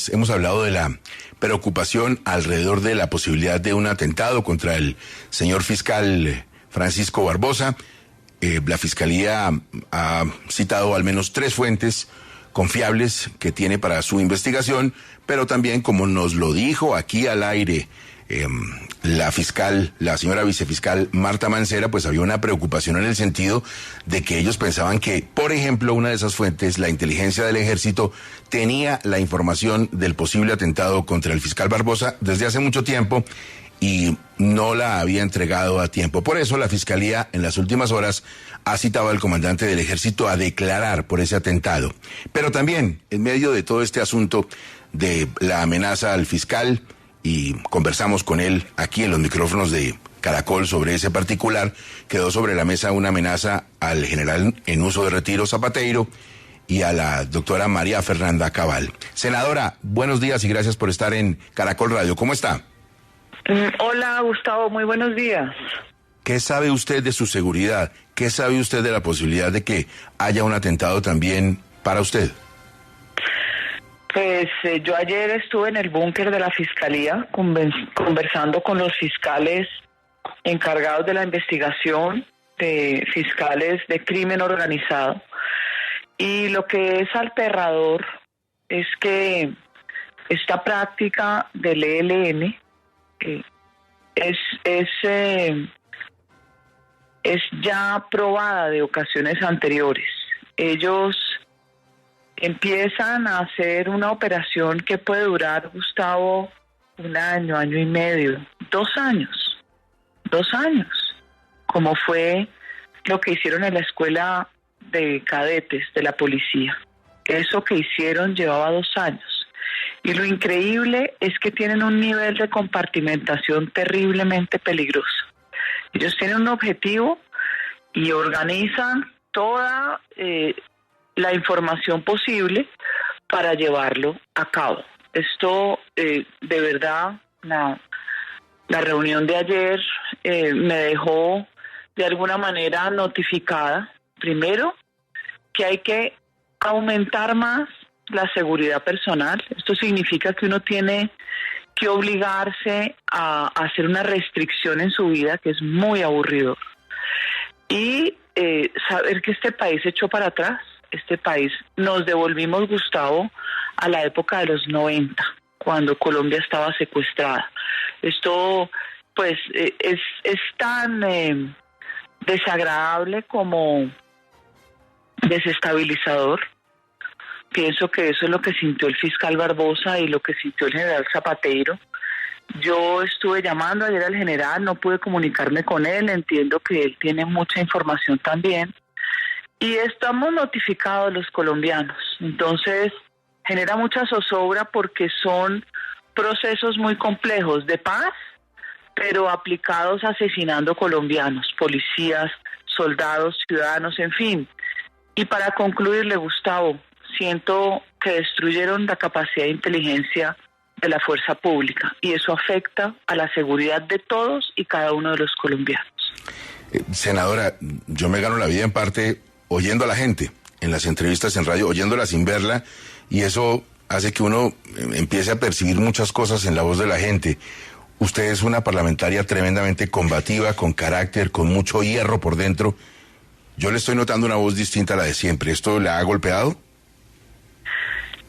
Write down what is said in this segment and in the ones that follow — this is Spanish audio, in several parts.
Hemos hablado de la preocupación alrededor de la posibilidad de un atentado contra el señor fiscal Francisco Barbosa. La Fiscalía ha citado al menos 3 fuentes confiables que tiene para su investigación, pero también, como nos lo dijo aquí al aire la fiscal, la señora vicefiscal Marta Mancera, pues había una preocupación en el sentido de que ellos pensaban que, por ejemplo, una de esas fuentes, la inteligencia del ejército, tenía la información del posible atentado contra el fiscal Barbosa desde hace mucho tiempo y no la había entregado a tiempo. Por eso la Fiscalía en las últimas horas ha citado al comandante del ejército a declarar por ese atentado. Pero también, en medio de todo este asunto de la amenaza al fiscal, y conversamos con él aquí en los micrófonos de Caracol sobre ese particular, quedó sobre la mesa una amenaza al general en uso de retiro Zapateiro y a la doctora María Fernanda Cabal. Senadora, buenos días y gracias por estar en Caracol Radio. ¿Cómo está? Hola, Gustavo, muy buenos días. ¿Qué sabe usted de su seguridad? ¿Qué sabe usted de la posibilidad de que haya un atentado también para usted? Pues yo ayer estuve en el búnker de la Fiscalía conversando con los fiscales encargados de la investigación, de fiscales de crimen organizado. Y lo que es aterrador es que esta práctica del ELN es ya probada de ocasiones anteriores. Ellos empiezan a hacer una operación que puede durar, Gustavo, 1 año, año y medio, 2 años, como fue lo que hicieron en la escuela de cadetes de la policía. Eso que hicieron llevaba 2 años. Y lo increíble es que tienen un nivel de compartimentación terriblemente peligroso. Ellos tienen un objetivo y organizan toda la información posible para llevarlo a cabo. Esto, de verdad, la reunión de ayer me dejó de alguna manera notificada, primero, que hay que aumentar más la seguridad personal. Esto significa que uno tiene que obligarse a hacer una restricción en su vida, que es muy aburridor. Y saber que este país echó para atrás. Este país nos devolvimos, Gustavo, a la época de los 90, cuando Colombia estaba secuestrada. Esto, pues, es tan desagradable como desestabilizador. Pienso que eso es lo que sintió el fiscal Barbosa y lo que sintió el general Zapateiro. Yo estuve llamando ayer al general, no pude comunicarme con él, entiendo que él tiene mucha información también. Y estamos notificados los colombianos. Entonces, genera mucha zozobra porque son procesos muy complejos de paz, pero aplicados asesinando colombianos, policías, soldados, ciudadanos, en fin. Y para concluirle, Gustavo, siento que destruyeron la capacidad de inteligencia de la fuerza pública y eso afecta a la seguridad de todos y cada uno de los colombianos. Senadora, yo me gano la vida en parte oyendo a la gente en las entrevistas en radio, oyéndola sin verla, y eso hace que uno empiece a percibir muchas cosas en la voz de la gente. Usted es una parlamentaria tremendamente combativa, con carácter, con mucho hierro por dentro. Yo le estoy notando una voz distinta a la de siempre. ¿Esto le ha golpeado?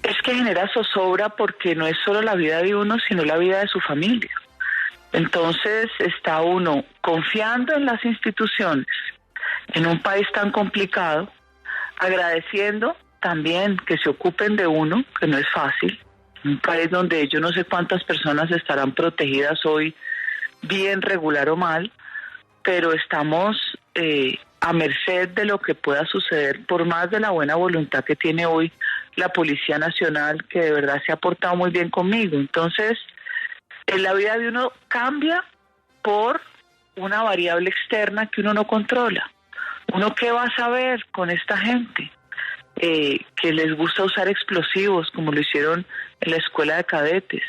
Es que genera zozobra porque no es solo la vida de uno, sino la vida de su familia. Entonces está uno confiando en las instituciones, en un país tan complicado, agradeciendo también que se ocupen de uno, que no es fácil, un país donde yo no sé cuántas personas estarán protegidas hoy, bien, regular o mal, pero estamos a merced de lo que pueda suceder, por más de la buena voluntad que tiene hoy la Policía Nacional, que de verdad se ha portado muy bien conmigo. Entonces, la vida de uno cambia por una variable externa que uno no controla. ¿Uno qué va a saber con esta gente que les gusta usar explosivos, como lo hicieron en la escuela de cadetes,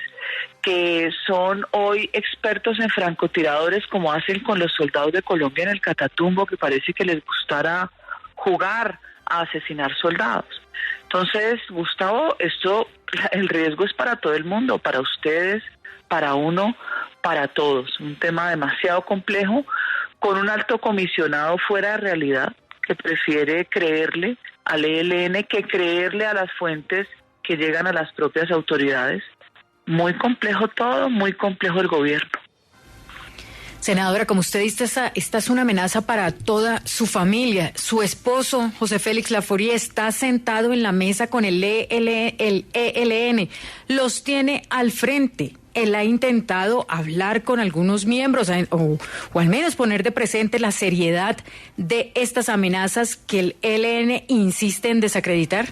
que son hoy expertos en francotiradores, como hacen con los soldados de Colombia en el Catatumbo, que parece que les gustara jugar a asesinar soldados? Entonces, Gustavo, esto el riesgo es para todo el mundo, para ustedes, para uno, para todos. Un tema demasiado complejo, con un alto comisionado fuera de realidad, que prefiere creerle al ELN que creerle a las fuentes que llegan a las propias autoridades. Muy complejo todo, muy complejo el gobierno. Senadora, como usted dice, esta es una amenaza para toda su familia. Su esposo, José Félix Laforie, está sentado en la mesa con el ELN. Los tiene al frente. Él ha intentado hablar con algunos miembros o al menos poner de presente la seriedad de estas amenazas que el ELN insiste en desacreditar.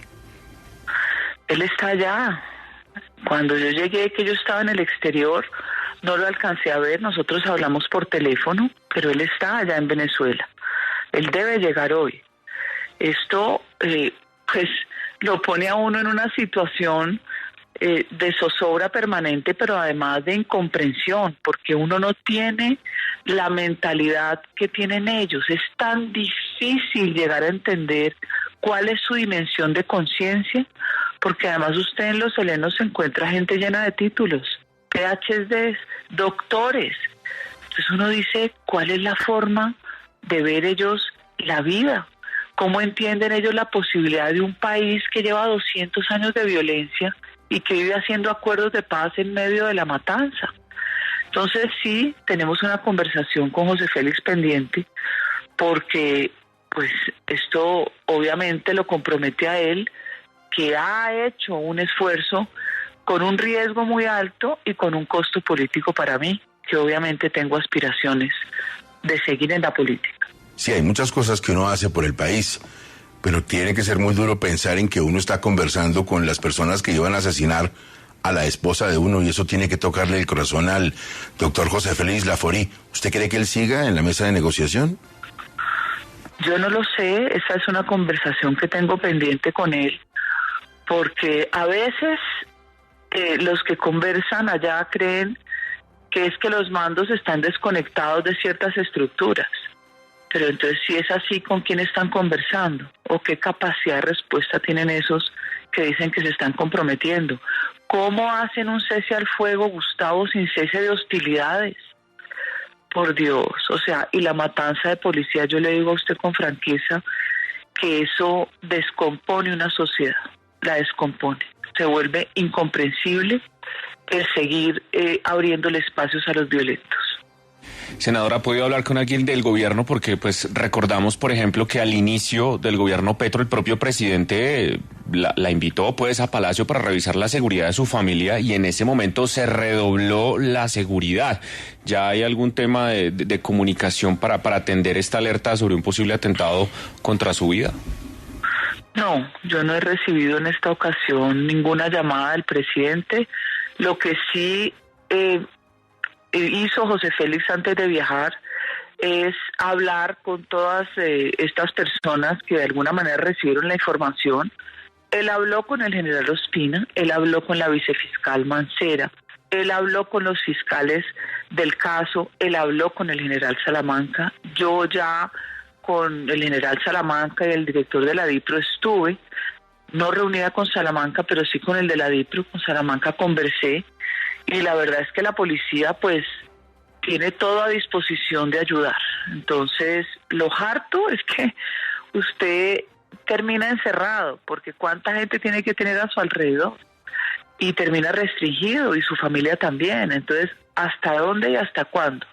Él está allá. Cuando yo llegué, que yo estaba en el exterior, no lo alcancé a ver, nosotros hablamos por teléfono, pero él está allá en Venezuela. Él debe llegar hoy. Esto, pues, lo pone a uno en una situación de zozobra permanente, pero además de incomprensión, porque uno no tiene la mentalidad que tienen ellos. Es tan difícil llegar a entender cuál es su dimensión de conciencia, porque además usted en los helenos se encuentra gente llena de títulos, PhDs, doctores. Entonces uno dice, ¿cuál es la forma de ver ellos la vida? ¿Cómo entienden ellos la posibilidad de un país que lleva 200 años de violencia y que vive haciendo acuerdos de paz en medio de la matanza? Entonces sí, tenemos una conversación con José Félix pendiente, porque pues esto obviamente lo compromete a él, que ha hecho un esfuerzo con un riesgo muy alto y con un costo político para mí, que obviamente tengo aspiraciones de seguir en la política. Sí, hay muchas cosas que uno hace por el país, pero tiene que ser muy duro pensar en que uno está conversando con las personas que iban a asesinar a la esposa de uno, y eso tiene que tocarle el corazón al doctor José Félix Laforie. ¿Usted cree que él siga en la mesa de negociación? Yo no lo sé, esa es una conversación que tengo pendiente con él, porque a veces los que conversan allá creen que es que los mandos están desconectados de ciertas estructuras. Pero entonces, si es así, ¿con quién están conversando? ¿O qué capacidad de respuesta tienen esos que dicen que se están comprometiendo? ¿Cómo hacen un cese al fuego, Gustavo, sin cese de hostilidades? Por Dios, o sea, y la matanza de policía, yo le digo a usted con franqueza que eso descompone una sociedad, la descompone. Se vuelve incomprensible el seguir abriéndole espacios a los violentos. Senadora, ¿ha podido hablar con alguien del gobierno? Porque pues recordamos, por ejemplo, que al inicio del gobierno Petro, el propio presidente la invitó pues a Palacio para revisar la seguridad de su familia, y en ese momento se redobló la seguridad. ¿Ya hay algún tema de comunicación para atender esta alerta sobre un posible atentado contra su vida? No, yo no he recibido en esta ocasión ninguna llamada del presidente. Lo que sí hizo José Félix antes de viajar es hablar con todas estas personas que de alguna manera recibieron la información. Él habló con el general Ospina, él habló con la vicefiscal Mancera, él habló con los fiscales del caso, él habló con el general Salamanca. Yo ya con el general Salamanca y el director de la DIPRO estuve, no reunida con Salamanca, pero sí con el de la DIPRO. Con Salamanca conversé, y la verdad es que la policía pues tiene todo a disposición de ayudar. Entonces, lo harto es que usted termina encerrado, porque cuánta gente tiene que tener a su alrededor, y termina restringido, y su familia también. Entonces, ¿hasta dónde y hasta cuándo?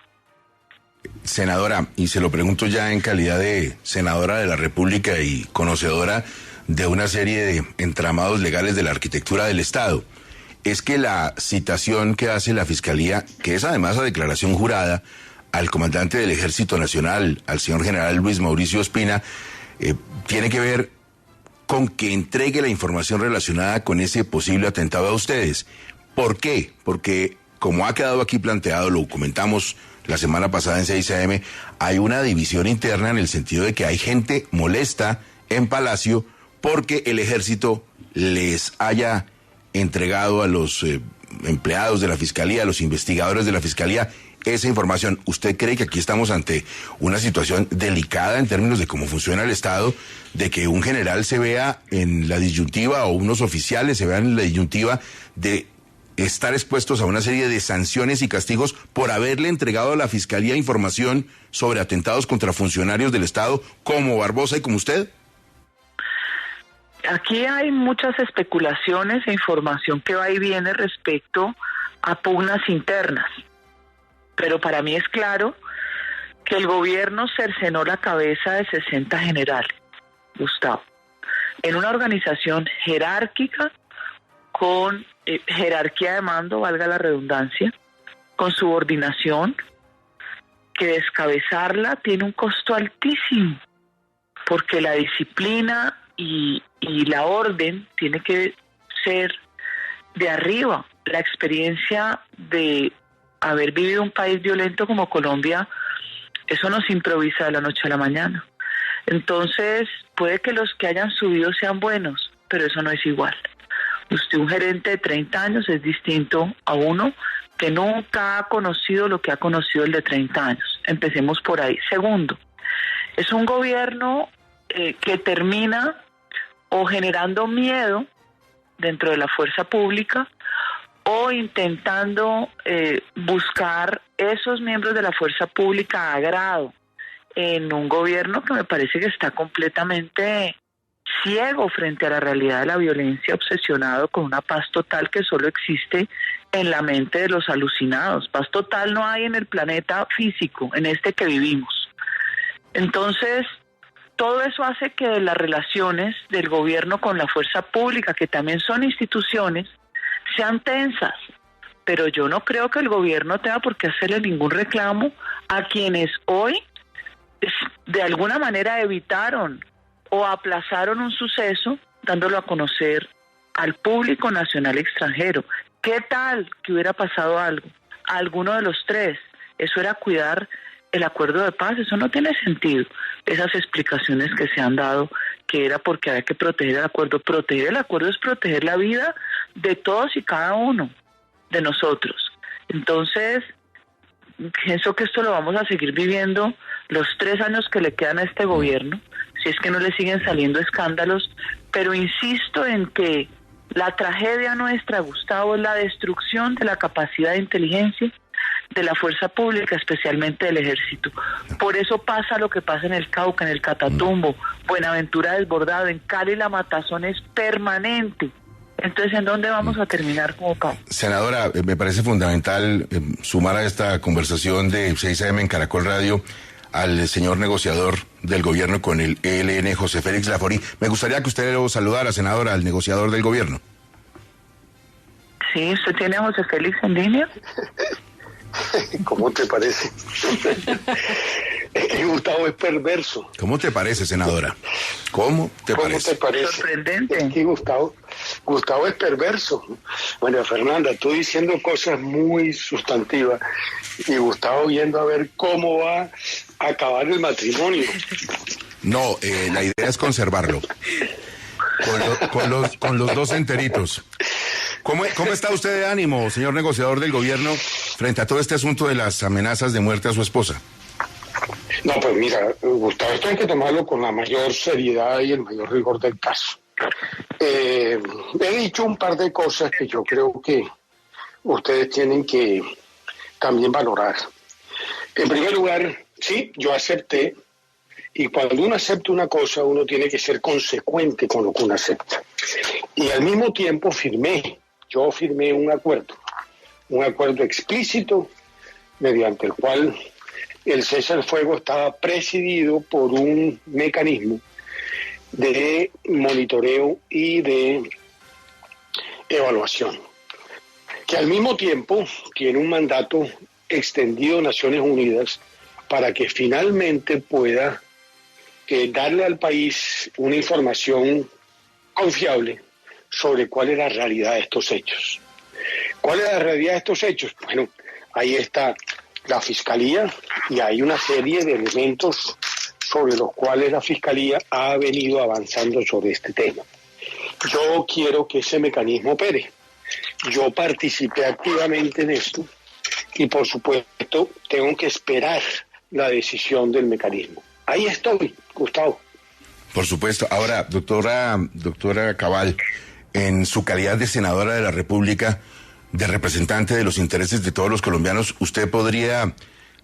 Senadora, y se lo pregunto ya en calidad de senadora de la República y conocedora de una serie de entramados legales de la arquitectura del Estado, es que la citación que hace la Fiscalía, que es además la declaración jurada al comandante del Ejército Nacional, al señor general Luis Mauricio Ospina, tiene que ver con que entregue la información relacionada con ese posible atentado a ustedes. ¿Por qué? Porque, como ha quedado aquí planteado, lo comentamos la semana pasada en 6 AM, hay una división interna en el sentido de que hay gente molesta en Palacio porque el Ejército les haya entregado a los empleados de la Fiscalía, a los investigadores de la Fiscalía, esa información. ¿Usted cree que aquí estamos ante una situación delicada en términos de cómo funciona el Estado, de que un general se vea en la disyuntiva o unos oficiales se vean en la disyuntiva de estar expuestos a una serie de sanciones y castigos por haberle entregado a la Fiscalía información sobre atentados contra funcionarios del Estado como Barbosa y como usted? Aquí hay muchas especulaciones e información que va y viene respecto a pugnas internas, pero para mí es claro que el gobierno cercenó la cabeza de 60 generales, Gustavo, en una organización jerárquica con jerarquía de mando, valga la redundancia, con subordinación, que descabezarla tiene un costo altísimo, porque la disciplina y la orden tiene que ser de arriba. La experiencia de haber vivido un país violento como Colombia, eso no se improvisa de la noche a la mañana. Entonces, puede que los que hayan subido sean buenos, pero eso no es igual. Usted, un gerente de 30 años, es distinto a uno que nunca ha conocido lo que ha conocido el de 30 años. Empecemos por ahí. Segundo, es un gobierno que termina o generando miedo dentro de la fuerza pública o intentando buscar esos miembros de la fuerza pública a agrado en un gobierno que me parece que está completamente ciego frente a la realidad de la violencia, obsesionado con una paz total que solo existe en la mente de los alucinados. Paz total no hay en el planeta físico, en este que vivimos. Entonces, todo eso hace que las relaciones del gobierno con la fuerza pública, que también son instituciones, sean tensas. Pero yo no creo que el gobierno tenga por qué hacerle ningún reclamo a quienes hoy de alguna manera evitaron o aplazaron un suceso, dándolo a conocer al público nacional y extranjero. ¿Qué tal que hubiera pasado algo a alguno de los tres? Eso era cuidar el acuerdo de paz. Eso no tiene sentido. Esas explicaciones que se han dado, que era porque había que proteger el acuerdo. Proteger el acuerdo es proteger la vida de todos y cada uno de nosotros. Entonces, pienso que esto lo vamos a seguir viviendo los 3 años que le quedan a este gobierno, si es que no le siguen saliendo escándalos, pero insisto en que la tragedia nuestra, Gustavo, es la destrucción de la capacidad de inteligencia de la fuerza pública, especialmente del ejército. Por eso pasa lo que pasa en el Cauca, en el Catatumbo, Buenaventura desbordado, en Cali la matazón es permanente. Entonces, ¿en dónde vamos a terminar como país? Senadora, me parece fundamental sumar a esta conversación de 6 AM en Caracol Radio al señor negociador del gobierno con el ELN, José Félix Laforí. Me gustaría que usted lo saludara, senadora, al negociador del gobierno. Sí, ¿usted tiene a José Félix en línea? ¿Cómo te parece? Es que Gustavo es perverso. ¿Cómo te parece, senadora? ¿Cómo te parece? Sorprendente. Es que Gustavo es perverso. María Fernanda, tú diciendo cosas muy sustantivas y Gustavo viendo a ver cómo va a acabar el matrimonio. No, la idea es conservarlo. Con los 2 enteritos. ¿Cómo está usted de ánimo, señor negociador del gobierno, frente a todo este asunto de las amenazas de muerte a su esposa? No, pues mira, Gustavo, esto hay que tomarlo con la mayor seriedad y el mayor rigor del caso. He dicho un par de cosas que yo creo que ustedes tienen que también valorar. En primer lugar, sí, yo acepté, y cuando uno acepta una cosa, uno tiene que ser consecuente con lo que uno acepta. Y al mismo tiempo yo firmé un acuerdo explícito, mediante el cual el cese al fuego estaba presidido por un mecanismo de monitoreo y de evaluación, que al mismo tiempo tiene un mandato extendido de Naciones Unidas para que finalmente pueda darle al país una información confiable sobre cuál es la realidad de estos hechos. ¿Cuál es la realidad de estos hechos? Bueno, ahí está la Fiscalía y hay una serie de elementos sobre los cuales la Fiscalía ha venido avanzando sobre este tema. Yo quiero que ese mecanismo opere. Yo participé activamente en esto y por supuesto tengo que esperar la decisión del mecanismo. Ahí estoy, Gustavo. Por supuesto. Ahora, doctora Cabal, en su calidad de senadora de la República, de representante de los intereses de todos los colombianos, ¿usted podría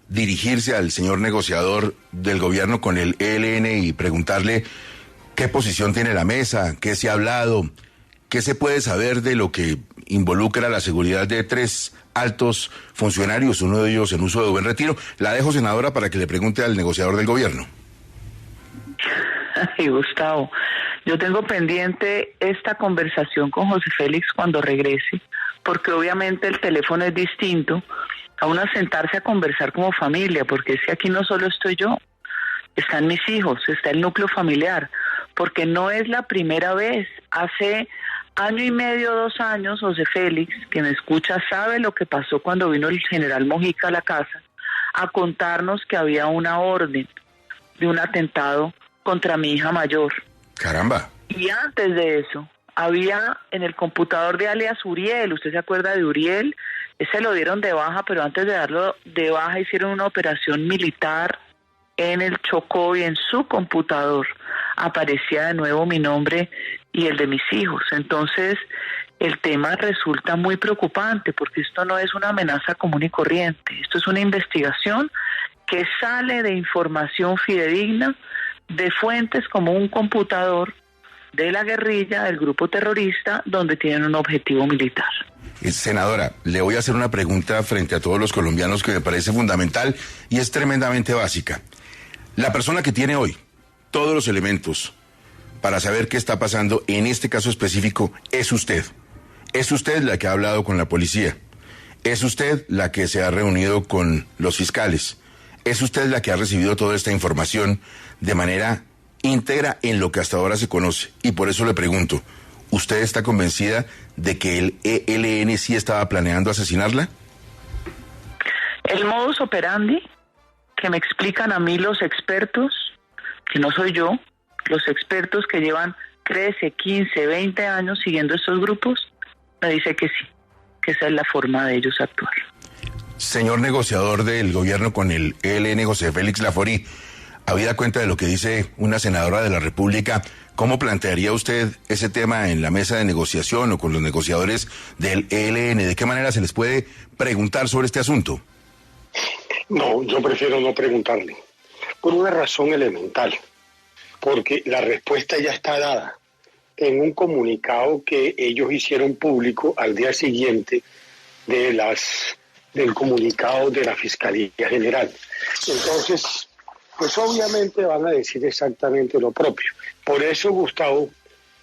dirigirse al señor negociador del gobierno con el ELN y preguntarle qué posición tiene la mesa, qué se ha hablado, qué se puede saber de lo que involucra la seguridad de 3 altos funcionarios, uno de ellos en uso de buen retiro? La dejo, senadora, para que le pregunte al negociador del gobierno. Ay, Gustavo, yo tengo pendiente esta conversación con José Félix cuando regrese, porque obviamente el teléfono es distinto a uno sentarse a conversar como familia, porque es que aquí no solo estoy yo, están mis hijos, está el núcleo familiar, porque no es la primera vez. Hace 1 año y medio, 2 años, José Félix, que me escucha, sabe lo que pasó cuando vino el general Mojica a la casa a contarnos que había una orden de un atentado contra mi hija mayor. Caramba. Y antes de eso, había en el computador de alias Uriel, ¿usted se acuerda de Uriel? Ese lo dieron de baja, pero antes de darlo de baja hicieron una operación militar en el Chocó, y en su computador aparecía de nuevo mi nombre y el de mis hijos. Entonces, el tema resulta muy preocupante, porque esto no es una amenaza común y corriente, esto es una investigación que sale de información fidedigna de fuentes como un computador de la guerrilla, del grupo terrorista, donde tienen un objetivo militar. Senadora, le voy a hacer una pregunta frente a todos los colombianos que me parece fundamental y es tremendamente básica. La persona que tiene hoy todos los elementos para saber qué está pasando en este caso específico es usted. Es usted la que ha hablado con la policía. Es usted la que se ha reunido con los fiscales. Es usted la que ha recibido toda esta información de manera íntegra en lo que hasta ahora se conoce. Y por eso le pregunto, ¿usted está convencida de que el ELN sí estaba planeando asesinarla? El modus operandi que me explican a mí los expertos, que no soy yo, los expertos que llevan 13, 15, 20 años siguiendo estos grupos, me dice que sí, que esa es la forma de ellos actuar. Señor negociador del gobierno con el ELN, José Félix Laforí, habida cuenta de lo que dice una senadora de la República, ¿cómo plantearía usted ese tema en la mesa de negociación o con los negociadores del ELN? ¿De qué manera se les puede preguntar sobre este asunto? No, yo prefiero no preguntarle, por una razón elemental, porque la respuesta ya está dada en un comunicado que ellos hicieron público al día siguiente del comunicado de la Fiscalía General. Entonces, pues obviamente van a decir exactamente lo propio. Por eso, Gustavo,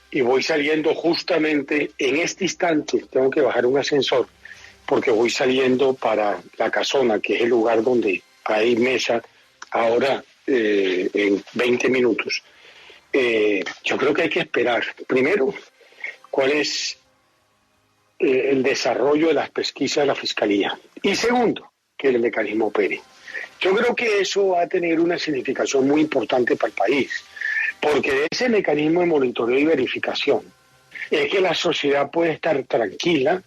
y voy saliendo justamente en este instante, tengo que bajar un ascensor, porque voy saliendo para La Casona, que es el lugar donde hay mesa ahora en 20 minutos. Yo creo que hay que esperar, primero, cuál es el desarrollo de las pesquisas de la Fiscalía. Y segundo, que el mecanismo opere. Yo creo que eso va a tener una significación muy importante para el país, porque de ese mecanismo de monitoreo y verificación es que la sociedad puede estar tranquila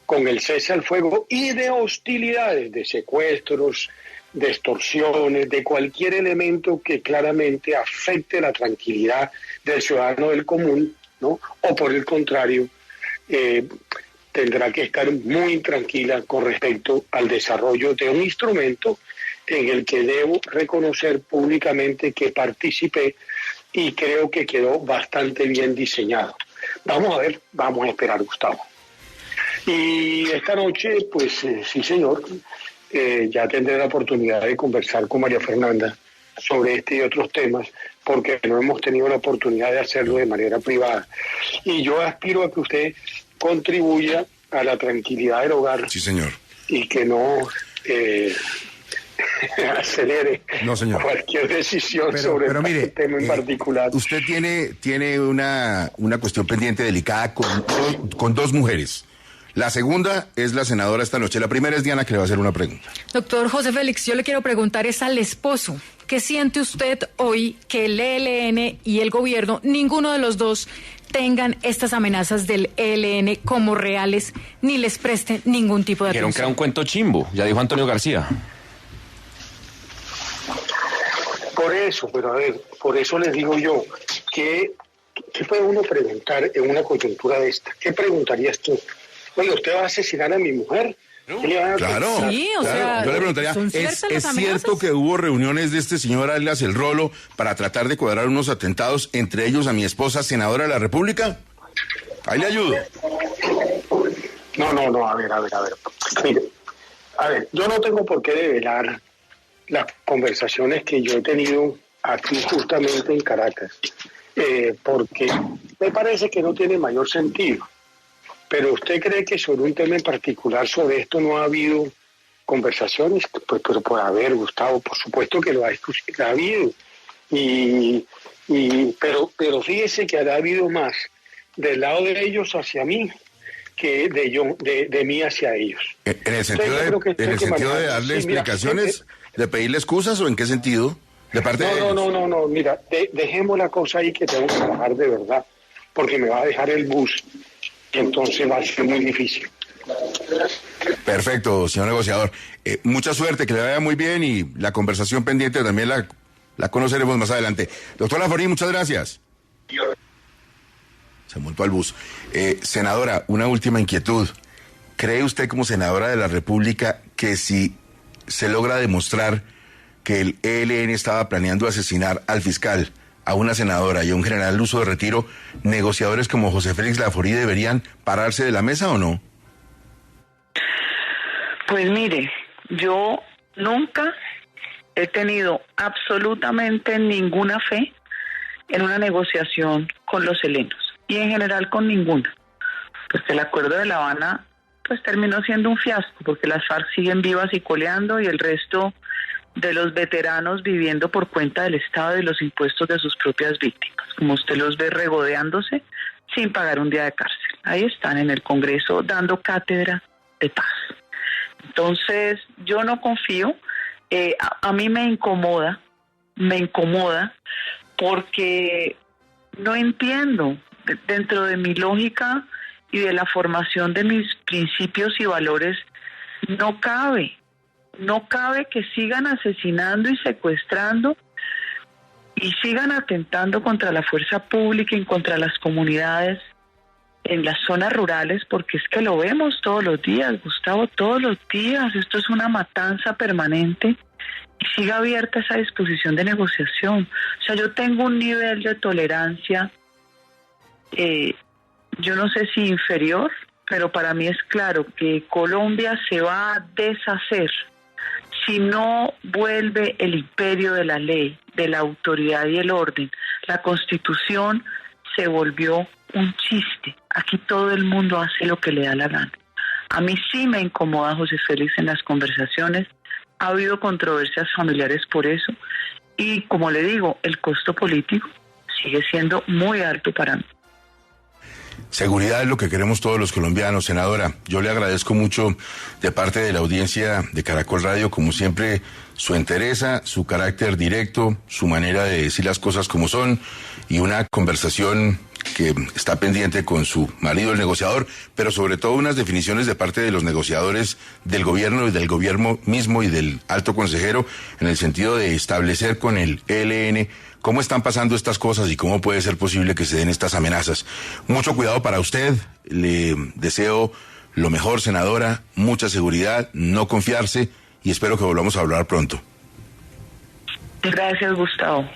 con el cese al fuego y de hostilidades, de secuestros, de extorsiones, de cualquier elemento que claramente afecte la tranquilidad del ciudadano del común, ¿no? O por el contrario, tendrá que estar muy tranquila con respecto al desarrollo de un instrumento en el que debo reconocer públicamente que participé y creo que quedó bastante bien diseñado. Vamos a ver, vamos a esperar, Gustavo. Y esta noche, pues sí, señor, ya tendré la oportunidad de conversar con María Fernanda sobre este y otros temas, porque no hemos tenido la oportunidad de hacerlo de manera privada. Y yo aspiro a que usted contribuya a la tranquilidad del hogar. Sí, señor. Y que no acelere cualquier decisión sobre este tema en particular. Usted tiene una cuestión pendiente delicada con 2 mujeres. La segunda es la senadora esta noche. La primera es Diana, que le va a hacer una pregunta. Doctor José Félix, yo le quiero preguntar es al esposo. ¿qué siente usted hoy que el ELN y el gobierno, ninguno de los dos, tengan estas amenazas del ELN como reales, ni les presten ningún tipo de atención? Dijeron que era un cuento chimbo, ya dijo Antonio García. Por eso, pero a ver, por eso les digo yo, ¿qué puede uno preguntar en una coyuntura de esta? ¿Qué preguntarías tú? Oye, ¿usted va a asesinar a mi mujer? Claro, Sí, o claro. sea, Yo le preguntaría, ¿son ciertas las ¿es amenazas? cierto que hubo reuniones de este señor alias El Rolo para tratar de cuadrar unos atentados, entre ellos a mi esposa, senadora de la República? Ahí le ayudo. No, a ver. Mire, a ver, yo no tengo por qué develar las conversaciones que yo he tenido aquí justamente en Caracas, porque me parece que no tiene mayor sentido. Pero ¿usted cree que sobre un tema en particular, sobre esto, no ha habido conversaciones? Pues, pero puede haber, Gustavo, por supuesto que lo ha habido. Pero fíjese que ha habido más del lado de ellos hacia mí que de mí hacia ellos. ¿En el sentido de darle explicaciones, de pedirle excusas o en qué sentido? De parte de ellos. No, mira, dejemos la cosa ahí que tengo que trabajar de verdad, porque me va a dejar el bus. Entonces va a ser muy difícil. Perfecto, señor negociador. Mucha suerte, que le vaya muy bien y la conversación pendiente también la conoceremos más adelante. Doctor Laforí, muchas gracias. Se montó al bus. Senadora, una última inquietud. ¿Cree usted como senadora de la República que si se logra demostrar que el ELN estaba planeando asesinar al fiscal, a una senadora y a un general al uso de retiro, negociadores como José Félix Laforí deberían pararse de la mesa o no? Pues mire, yo nunca he tenido absolutamente ninguna fe en una negociación con los helenos y en general con ninguna, porque el acuerdo de La Habana pues terminó siendo un fiasco, porque las FARC siguen vivas y coleando y el resto de los veteranos viviendo por cuenta del Estado y los impuestos de sus propias víctimas, como usted los ve regodeándose sin pagar un día de cárcel. Ahí están en el Congreso dando cátedra de paz. Entonces, yo no confío, a mí me incomoda porque no entiendo, dentro de mi lógica y de la formación de mis principios y valores, no cabe que sigan asesinando y secuestrando y sigan atentando contra la fuerza pública y contra las comunidades en las zonas rurales, porque es que lo vemos todos los días, Gustavo, todos los días. Esto es una matanza permanente y sigue abierta esa disposición de negociación. O sea, yo tengo un nivel de tolerancia, yo no sé si inferior, pero para mí es claro que Colombia se va a deshacer si no vuelve el imperio de la ley, de la autoridad y el orden. La Constitución se volvió un chiste. Aquí todo el mundo hace lo que le da la gana. A mí sí me incomoda José Félix en las conversaciones. Ha habido controversias familiares por eso. Y como le digo, el costo político sigue siendo muy alto para mí. Seguridad es lo que queremos todos los colombianos, senadora. Yo le agradezco mucho de parte de la audiencia de Caracol Radio, como siempre, su entereza, su carácter directo, su manera de decir las cosas como son y una conversación que está pendiente con su marido, el negociador, pero sobre todo unas definiciones de parte de los negociadores del gobierno y del gobierno mismo y del alto consejero en el sentido de establecer con el ELN cómo están pasando estas cosas y cómo puede ser posible que se den estas amenazas. Mucho cuidado para usted, le deseo lo mejor, senadora, mucha seguridad, no confiarse y espero que volvamos a hablar pronto. Gracias, Gustavo.